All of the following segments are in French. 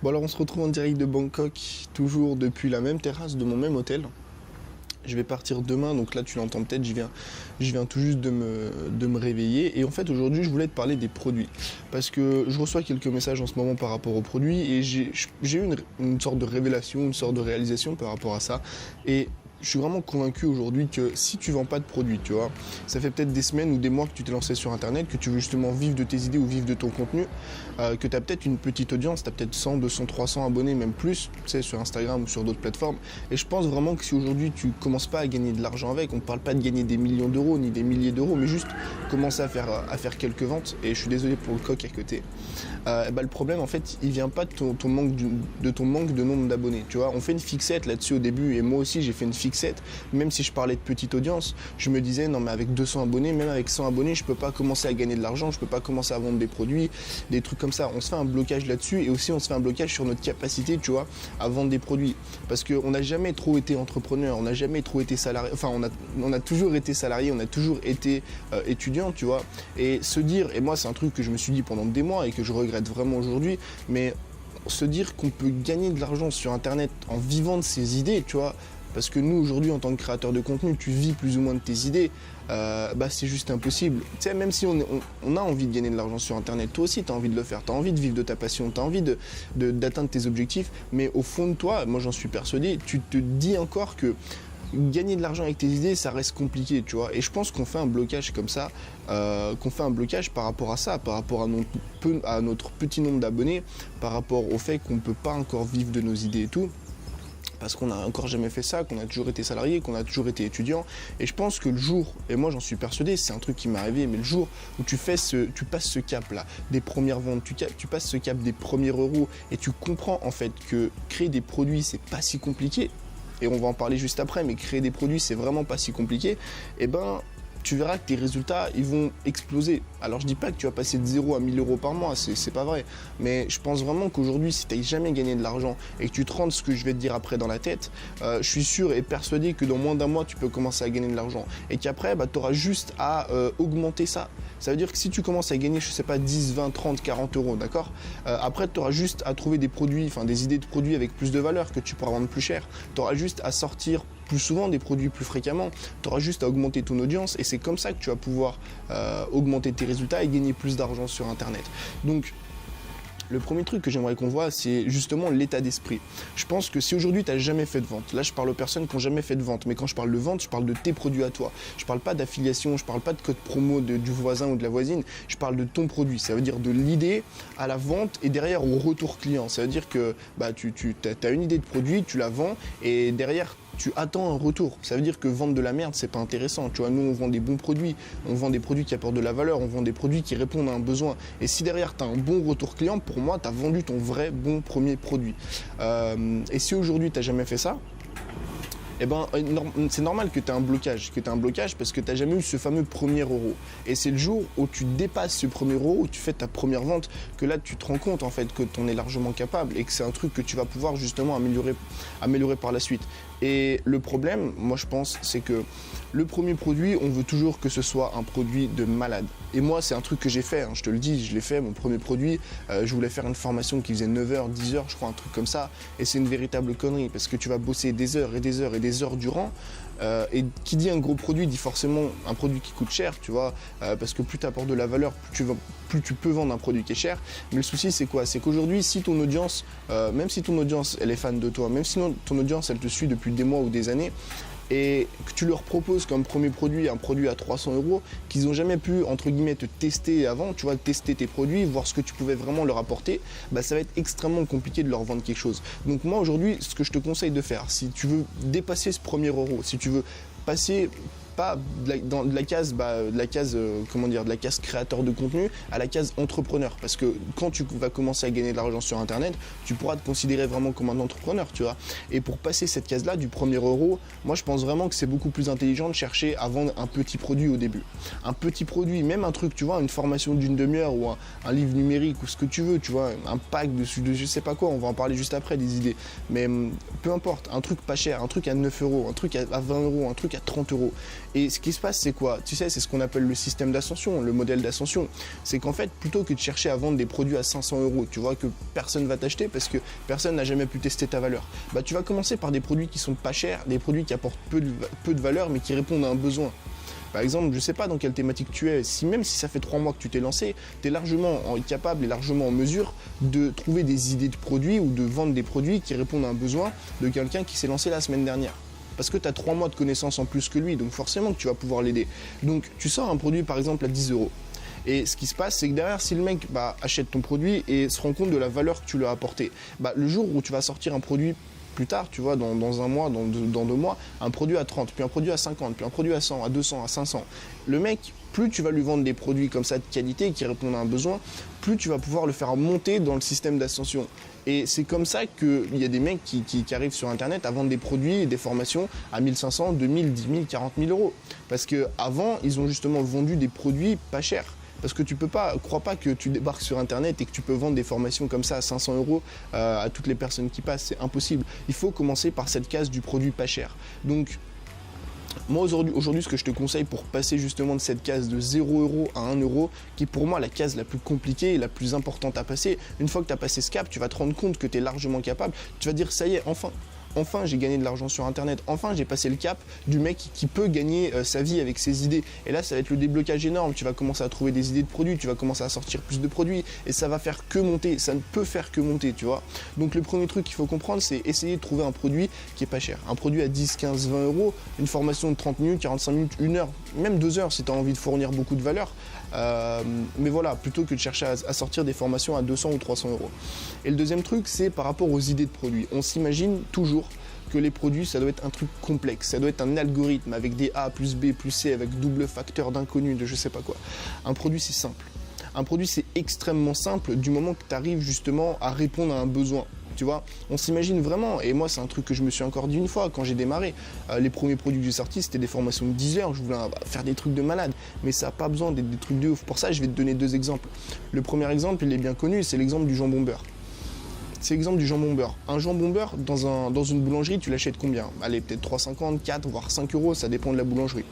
Bon alors on se retrouve en direct de Bangkok, toujours depuis la même terrasse de mon même hôtel. Je vais partir demain, donc là tu l'entends peut-être, je viens tout juste de me réveiller. Et en fait aujourd'hui je voulais te parler des produits. Parce que je reçois quelques messages en ce moment par rapport aux produits et j'ai eu une sorte de révélation, une sorte de réalisation par rapport à ça. Et je suis vraiment convaincu aujourd'hui que si tu vends pas de produits, tu vois, ça fait peut-être des semaines ou des mois que tu t'es lancé sur internet, que tu veux justement vivre de tes idées ou vivre de ton contenu, que tu as peut-être une petite audience, tu as peut-être 100, 200, 300 abonnés, même plus, tu sais, sur Instagram ou sur d'autres plateformes. Et je pense vraiment que si aujourd'hui tu commences pas à gagner de l'argent avec, on ne parle pas de gagner des millions d'euros ni des milliers d'euros, mais juste commencer à faire quelques ventes, et je suis désolé pour le coq à côté, le problème en fait il vient pas de ton manque de nombre d'abonnés, tu vois. On fait une fixette là-dessus au début, et moi aussi j'ai fait une fixette, même si je parlais de petite audience, je me disais non mais avec 200 abonnés, même avec 100 abonnés, je peux pas commencer à gagner de l'argent, je peux pas commencer à vendre des produits, des trucs comme ça. On se fait un blocage là-dessus, et aussi on se fait un blocage sur notre capacité, tu vois, à vendre des produits, parce qu'on n'a jamais trop été entrepreneur, on n'a jamais trop été salarié, enfin on a toujours été salarié, on a toujours été étudiant, tu vois, et se dire, et moi c'est un truc que je me suis dit pendant des mois et que je regrette vraiment aujourd'hui, mais se dire qu'on peut gagner de l'argent sur internet en vivant de ses idées, tu vois. Parce que nous, aujourd'hui, en tant que créateur de contenu, tu vis plus ou moins de tes idées, c'est juste impossible. Tu sais, même si on a envie de gagner de l'argent sur Internet, toi aussi, tu as envie de le faire, tu as envie de vivre de ta passion, tu as envie d'atteindre tes objectifs, mais au fond de toi, moi j'en suis persuadé, tu te dis encore que gagner de l'argent avec tes idées, ça reste compliqué, tu vois. Et je pense qu'on fait un blocage comme ça, qu'on fait un blocage par rapport à ça, par rapport à notre petit nombre d'abonnés, par rapport au fait qu'on ne peut pas encore vivre de nos idées et tout. Parce qu'on n'a encore jamais fait ça, qu'on a toujours été salarié, qu'on a toujours été étudiant. Et je pense que le jour, et moi j'en suis persuadé, c'est un truc qui m'est arrivé, mais le jour où tu passes ce cap-là, des premières ventes, tu passes ce cap des premiers euros, et tu comprends en fait que créer des produits, c'est pas si compliqué, et on va en parler juste après, mais créer des produits, c'est vraiment pas si compliqué, et tu verras que tes résultats, ils vont exploser. Alors je dis pas que tu vas passer de 0 à 1000 euros par mois, c'est pas vrai. Mais je pense vraiment qu'aujourd'hui, si tu n'as jamais gagné de l'argent et que tu te rends ce que je vais te dire après dans la tête, je suis sûr et persuadé que dans moins d'un mois, tu peux commencer à gagner de l'argent. Et qu'après, tu auras juste à augmenter ça. Ça veut dire que si tu commences à gagner, je sais pas, 10, 20, 30, 40 euros, d'accord, après, tu auras juste à trouver des produits, enfin des idées de produits avec plus de valeur que tu pourras vendre plus cher. Tu auras juste à sortir plus souvent des produits plus fréquemment. Tu auras juste à augmenter ton audience, et c'est comme ça que tu vas pouvoir augmenter tes résultats et gagner plus d'argent sur Internet. Donc, le premier truc que j'aimerais qu'on voit, c'est justement l'état d'esprit. Je pense que si aujourd'hui tu n'as jamais fait de vente, là je parle aux personnes qui n'ont jamais fait de vente, mais quand je parle de vente, je parle de tes produits à toi. Je parle pas d'affiliation, je parle pas de code promo du voisin ou de la voisine, je parle de ton produit. Ça veut dire de l'idée à la vente et derrière au retour client. Ça veut dire que tu as une idée de produit, tu la vends, et derrière tu attends un retour. Ça veut dire que vendre de la merde, c'est pas intéressant. Tu vois, nous, on vend des bons produits. On vend des produits qui apportent de la valeur. On vend des produits qui répondent à un besoin. Et si derrière, tu as un bon retour client, pour moi, tu as vendu ton vrai bon premier produit. Et si aujourd'hui, tu n'as jamais fait ça, c'est normal que tu aies un blocage, parce que tu n'as jamais eu ce fameux premier euro. Et c'est le jour où tu dépasses ce premier euro, où tu fais ta première vente, que là tu te rends compte en fait que tu en es largement capable et que c'est un truc que tu vas pouvoir justement améliorer par la suite. Et le problème, moi je pense, c'est que le premier produit, on veut toujours que ce soit un produit de malade. Et moi, c'est un truc que j'ai fait, hein, je te le dis, je l'ai fait, mon premier produit. Je voulais faire une formation qui faisait 9h, 10h, je crois, un truc comme ça. Et c'est une véritable connerie, parce que tu vas bosser des heures et des heures et des heures durant. Et qui dit un gros produit, dit forcément un produit qui coûte cher, tu vois, parce que plus tu apportes de la valeur, plus tu peux vendre un produit qui est cher. Mais le souci, c'est quoi? C'est qu'aujourd'hui, si ton audience, même si ton audience, elle est fan de toi, même si ton audience, elle te suit depuis des mois ou des années, et que tu leur proposes comme premier produit un produit à 300 euros, qu'ils n'ont jamais pu, entre guillemets, te tester avant, tu vois, tester tes produits, voir ce que tu pouvais vraiment leur apporter, ça va être extrêmement compliqué de leur vendre quelque chose. Donc moi, aujourd'hui, ce que je te conseille de faire, si tu veux dépasser ce premier euro, si tu veux passer pas de la case créateur de contenu à la case entrepreneur, parce que quand tu vas commencer à gagner de l'argent sur internet, tu pourras te considérer vraiment comme un entrepreneur, tu vois. Et pour passer cette case là du premier euro, moi je pense vraiment que c'est beaucoup plus intelligent de chercher à vendre un petit produit au début, un petit produit, même un truc, tu vois, une formation d'une demi-heure ou un livre numérique ou ce que tu veux, tu vois, un pack de je sais pas quoi, on va en parler juste après, des idées, mais peu importe, un truc pas cher, un truc à 9 euros, un truc à 20 euros, un truc à 30 euros. Et ce qui se passe, c'est quoi? Tu sais, c'est ce qu'on appelle le système d'ascension, le modèle d'ascension. C'est qu'en fait, plutôt que de chercher à vendre des produits à 500 euros, tu vois, que personne va t'acheter parce que personne n'a jamais pu tester ta valeur, bah, tu vas commencer par des produits qui sont pas chers, des produits qui apportent peu de valeur, mais qui répondent à un besoin. Par exemple, je ne sais pas dans quelle thématique tu es, même si ça fait 3 mois que tu t'es lancé, tu es largement capable et largement en mesure de trouver des idées de produits ou de vendre des produits qui répondent à un besoin de quelqu'un qui s'est lancé la semaine dernière. Parce que tu as 3 mois de connaissances en plus que lui, donc forcément que tu vas pouvoir l'aider. Donc tu sors un produit par exemple à 10 euros. Et ce qui se passe, c'est que derrière, si le mec achète ton produit et se rend compte de la valeur que tu lui as apportée, le jour où tu vas sortir un produit plus tard, tu vois, dans un mois, dans 2 mois, un produit à 30, puis un produit à 50, puis un produit à 100, à 200, à 500. Le mec, plus tu vas lui vendre des produits comme ça de qualité qui répondent à un besoin, plus tu vas pouvoir le faire monter dans le système d'ascension. Et c'est comme ça qu'il y a des mecs qui arrivent sur Internet à vendre des produits et des formations à 1500, 2000, 10 000, 40 000 euros. Parce qu'avant, ils ont justement vendu des produits pas chers. Parce que crois pas que tu débarques sur Internet et que tu peux vendre des formations comme ça à 500 euros à toutes les personnes qui passent. C'est impossible. Il faut commencer par cette case du produit pas cher. Donc, moi aujourd'hui, ce que je te conseille pour passer justement de cette case de 0 euros à 1 euro, qui est pour moi la case la plus compliquée et la plus importante à passer, une fois que tu as passé ce cap, tu vas te rendre compte que tu es largement capable. Tu vas dire, ça y est, enfin j'ai gagné de l'argent sur Internet, enfin j'ai passé le cap du mec qui peut gagner sa vie avec ses idées. Et là ça va être le déblocage énorme, tu vas commencer à trouver des idées de produits, tu vas commencer à sortir plus de produits et ça va faire que monter, ça ne peut faire que monter, tu vois. Donc le premier truc qu'il faut comprendre, c'est essayer de trouver un produit qui est pas cher. Un produit à 10, 15, 20 euros, une formation de 30 minutes, 45 minutes, 1 heure, même 2 heures si tu as envie de fournir beaucoup de valeur. Mais voilà, plutôt que de chercher à sortir des formations à 200 ou 300 euros. Et le deuxième truc, c'est par rapport aux idées de produits. On s'imagine toujours que les produits, ça doit être un truc complexe, ça doit être un algorithme avec des A plus B plus C, avec double facteur d'inconnu, de je sais pas quoi. Un produit, c'est simple. Un produit, c'est extrêmement simple du moment que tu arrives justement à répondre à un besoin. Tu vois, on s'imagine vraiment, et moi c'est un truc que je me suis encore dit une fois quand j'ai démarré, les premiers produits que j'ai sortis c'était des formations de 10 heures, je voulais faire des trucs de malade, mais ça n'a pas besoin d'être des trucs de ouf. Pour ça je vais te donner 2 exemples. Le premier exemple, il est bien connu, c'est l'exemple du jambon beurre. C'est l'exemple du jambon beurre. Un jambon beurre dans une boulangerie, tu l'achètes combien? Allez, peut-être 3,50, 4, voire 5 euros, ça dépend de la boulangerie.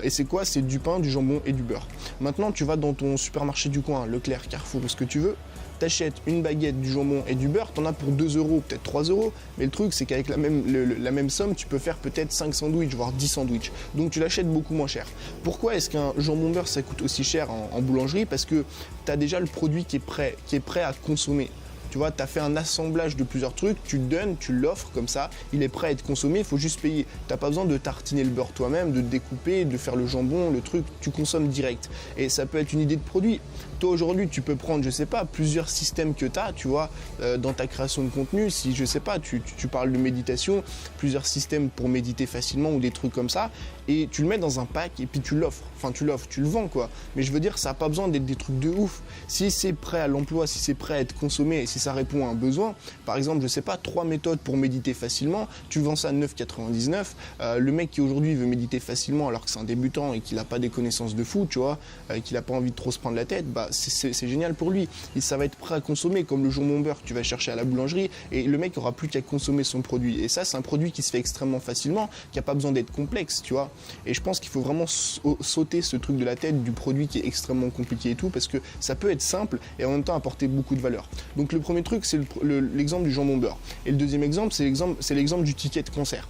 Et c'est quoi? C'est du pain, du jambon et du beurre. Maintenant, tu vas dans ton supermarché du coin, Leclerc, Carrefour, ou ce que tu veux, t'achètes une baguette, du jambon et du beurre, t'en as pour 2 euros, peut-être 3 euros, mais le truc c'est qu'avec la même somme, tu peux faire peut-être 5 sandwichs, voire 10 sandwichs. Donc tu l'achètes beaucoup moins cher. Pourquoi est-ce qu'un jambon beurre ça coûte aussi cher en boulangerie? Parce que tu as déjà le produit qui est prêt à consommer. Tu vois, tu as fait un assemblage de plusieurs trucs, tu le donnes, tu l'offres comme ça, il est prêt à être consommé, il faut juste payer. Tu n'as pas besoin de tartiner le beurre toi-même, de découper, de faire le jambon, le truc, tu consommes direct. Et ça peut être une idée de produit. Toi aujourd'hui, tu peux prendre, je sais pas, plusieurs systèmes que tu as, tu vois, dans ta création de contenu. Si, je sais pas, tu parles de méditation, plusieurs systèmes pour méditer facilement ou des trucs comme ça, et tu le mets dans un pack et puis tu l'offres. Enfin, tu le vends quoi. Mais je veux dire, ça n'a pas besoin d'être des trucs de ouf. Si c'est prêt à l'emploi, si c'est prêt à être consommé et si ça répond à un besoin, par exemple, je sais pas, 3 méthodes pour méditer facilement, tu vends ça à 9,99. Le mec qui aujourd'hui veut méditer facilement alors que c'est un débutant et qu'il n'a pas des connaissances de fou, tu vois, qu'il n'a pas envie de trop se prendre la tête, bah c'est génial pour lui. Et ça va être prêt à consommer comme le jambon beurre que tu vas chercher à la boulangerie et le mec aura plus qu'à consommer son produit. Et ça, c'est un produit qui se fait extrêmement facilement, qui n'a pas besoin d'être complexe, tu vois. Et je pense qu'il faut vraiment sauter ce truc de la tête du produit qui est extrêmement compliqué et tout, parce que ça peut être simple et en même temps apporter beaucoup de valeur. Donc le premier truc, c'est l'exemple du jambon beurre. Et le deuxième exemple, c'est l'exemple du ticket de concert.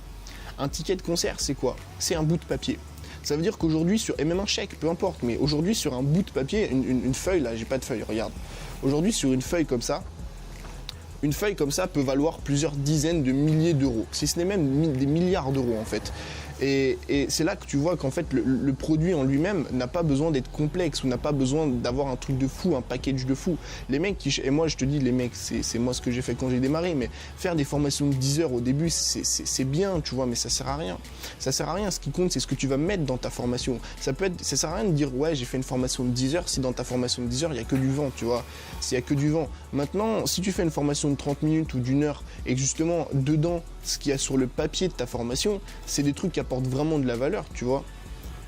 Un ticket de concert, c'est quoi? C'est un bout de papier. Ça veut dire qu'aujourd'hui, et même un chèque, peu importe, mais aujourd'hui sur un bout de papier, une feuille, là, j'ai pas de feuille, regarde. Aujourd'hui sur une feuille comme ça peut valoir plusieurs dizaines de milliers d'euros, si ce n'est même des milliards d'euros en fait. Et c'est là que tu vois qu'en fait le produit en lui-même n'a pas besoin d'être complexe ou n'a pas besoin d'avoir un truc de fou, un package de fou. Les mecs et moi je te dis les mecs, c'est moi ce que j'ai fait quand j'ai démarré, mais faire des formations de 10 heures au début c'est bien, tu vois, mais ça sert à rien. Ça sert à rien, ce qui compte c'est ce que tu vas mettre dans ta formation. Ça sert à rien de dire ouais j'ai fait une formation de 10 heures si dans ta formation de 10 heures il n'y a que du vent, tu vois. S'il n'y a que du vent. Maintenant, si tu fais une formation de 30 minutes ou d'1 heure et que justement dedans ce qu'il y a sur le papier de ta formation, c'est des trucs qui apportent vraiment de la valeur, tu vois.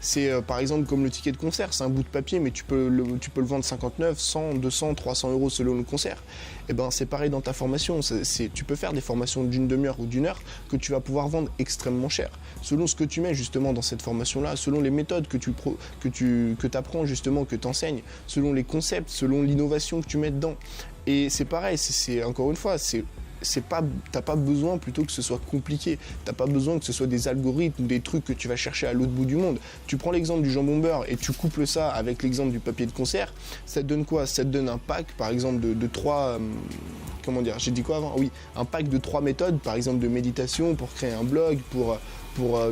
C'est par exemple comme le ticket de concert, c'est un bout de papier, mais tu peux le vendre 59, 100, 200, 300 euros selon le concert. Et ben c'est pareil dans ta formation, tu peux faire des formations d'une demi-heure ou d'une heure que tu vas pouvoir vendre extrêmement cher. Selon ce que tu mets justement dans cette formation-là, selon les méthodes que tu apprends justement, que tu enseignes, selon les concepts, selon l'innovation que tu mets dedans. Et c'est pareil, encore une fois, t'as pas besoin plutôt que ce soit compliqué. T'as pas besoin que ce soit des algorithmes ou des trucs que tu vas chercher à l'autre bout du monde. Tu prends l'exemple du jambon beurre et tu couples ça avec l'exemple du papier de concert. Ça te donne quoi? Ça te donne un pack, par exemple, de 3... comment dire? J'ai dit quoi avant? Oui, un pack de 3 méthodes, par exemple de méditation, pour créer un blog, pour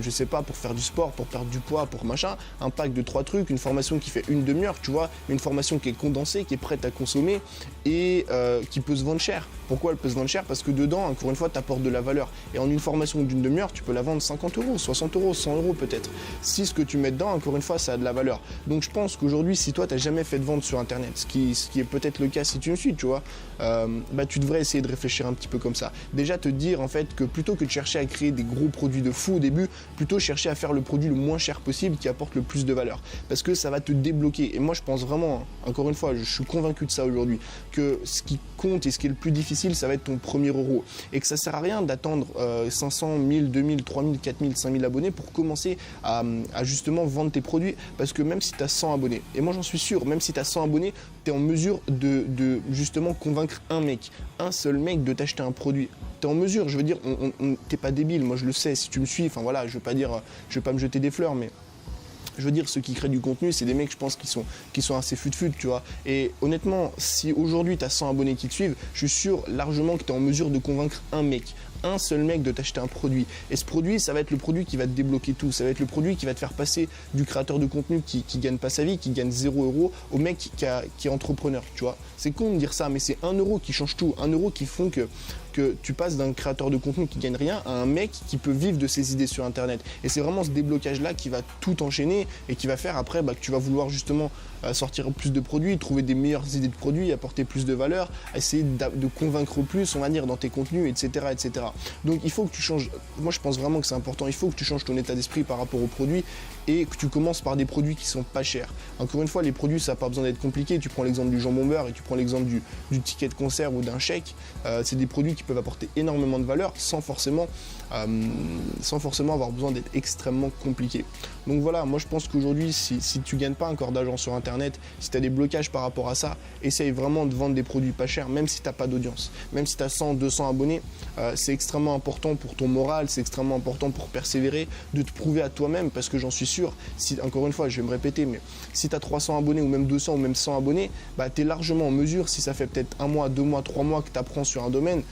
je sais pas, pour faire du sport, pour perdre du poids, pour machin, un pack de 3 trucs, une formation qui fait une demi-heure, tu vois, mais une formation qui est condensée, qui est prête à consommer et qui peut se vendre cher. Pourquoi elle peut se vendre cher? Parce que dedans, encore une fois, tu apportes de la valeur. Et en une formation d'une demi-heure, tu peux la vendre 50 euros, 60 euros, 100 euros peut-être. Si ce que tu mets dedans, encore une fois, ça a de la valeur. Donc je pense qu'aujourd'hui, si toi, tu n'as jamais fait de vente sur Internet, ce qui est peut-être le cas si tu me suis, tu vois, tu devrais essayer de réfléchir un petit peu comme ça. Déjà te dire en fait que plutôt que de chercher à créer des gros produits de fou au début, plutôt chercher à faire le produit le moins cher possible qui apporte le plus de valeur. Parce que ça va te débloquer. Et moi, je pense vraiment, encore une fois, je suis convaincu de ça aujourd'hui, que ce qui compte et ce qui est le plus difficile, ça va être ton premier euro. Et que ça sert à rien d'attendre 500, 1000, 2000, 3000, 4000, 5000 abonnés pour commencer à justement vendre tes produits. Parce que même si tu as 100 abonnés, et moi j'en suis sûr, même si tu as 100 abonnés, tu es en mesure de justement convaincre un seul mec de t'acheter un produit. Tu es en mesure, je veux dire, t'es pas débile, moi je le sais, si tu me suis, enfin voilà, je vais pas me jeter des fleurs, mais je veux dire, ceux qui créent du contenu, c'est des mecs, je pense, qui sont assez fut-fut, tu vois. Et honnêtement, si aujourd'hui tu as 100 abonnés qui te suivent, je suis sûr largement que tu es en mesure de convaincre un seul mec de t'acheter un produit. Et ce produit, ça va être le produit qui va te débloquer tout. Ça va être le produit qui va te faire passer du créateur de contenu qui gagne pas sa vie, qui gagne 0 euros, au mec qui est entrepreneur, tu vois. C'est con de dire ça, mais c'est 1 euro qui change tout. 1 euro qui font que tu passes d'un créateur de contenu qui gagne rien à un mec qui peut vivre de ses idées sur Internet. Et c'est vraiment ce déblocage-là qui va tout enchaîner et qui va faire après que tu vas vouloir justement sortir plus de produits, trouver des meilleures idées de produits, apporter plus de valeur, essayer de convaincre plus, on va dire, dans tes contenus, etc., etc. Donc il faut que tu changes, moi je pense vraiment que c'est important, il faut que tu changes ton état d'esprit par rapport aux produits et que tu commences par des produits qui sont pas chers. Encore une fois, les produits, ça n'a pas besoin d'être compliqué. Tu prends l'exemple du jambon beurre et tu prends l'exemple du ticket de concert ou d'un chèque. C'est des produits qui peuvent apporter énormément de valeur sans forcément avoir besoin d'être extrêmement compliqués. Donc voilà, moi je pense qu'aujourd'hui, si tu gagnes pas encore d'argent sur Internet, si tu as des blocages par rapport à ça, essaye vraiment de vendre des produits pas chers, même si tu n'as pas d'audience. Même si tu as 100, 200 abonnés, c'est extrêmement important pour ton moral, c'est extrêmement important pour persévérer, de te prouver à toi-même, parce que j'en suis sûr, encore une fois, je vais me répéter, mais si tu as 300 abonnés ou même 200 ou même 100 abonnés, tu es largement en mesure, si ça fait peut-être 1 mois, 2 mois, 3 mois que tu apprends sur un domaine,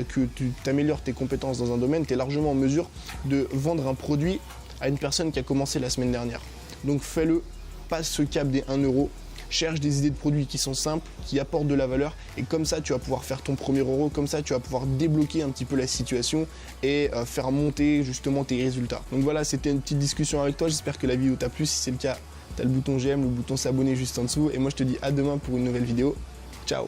que tu améliores tes compétences dans un domaine, tu es largement en mesure de vendre un produit à une personne qui a commencé la semaine dernière. Donc fais-le, passe ce cap des 1 euro, cherche des idées de produits qui sont simples, qui apportent de la valeur, et comme ça tu vas pouvoir faire ton premier euro, comme ça tu vas pouvoir débloquer un petit peu la situation et faire monter justement tes résultats. Donc voilà, c'était une petite discussion avec toi, j'espère que la vidéo t'a plu. Si c'est le cas, tu as le bouton j'aime, le bouton s'abonner juste en dessous, et moi je te dis à demain pour une nouvelle vidéo. Ciao.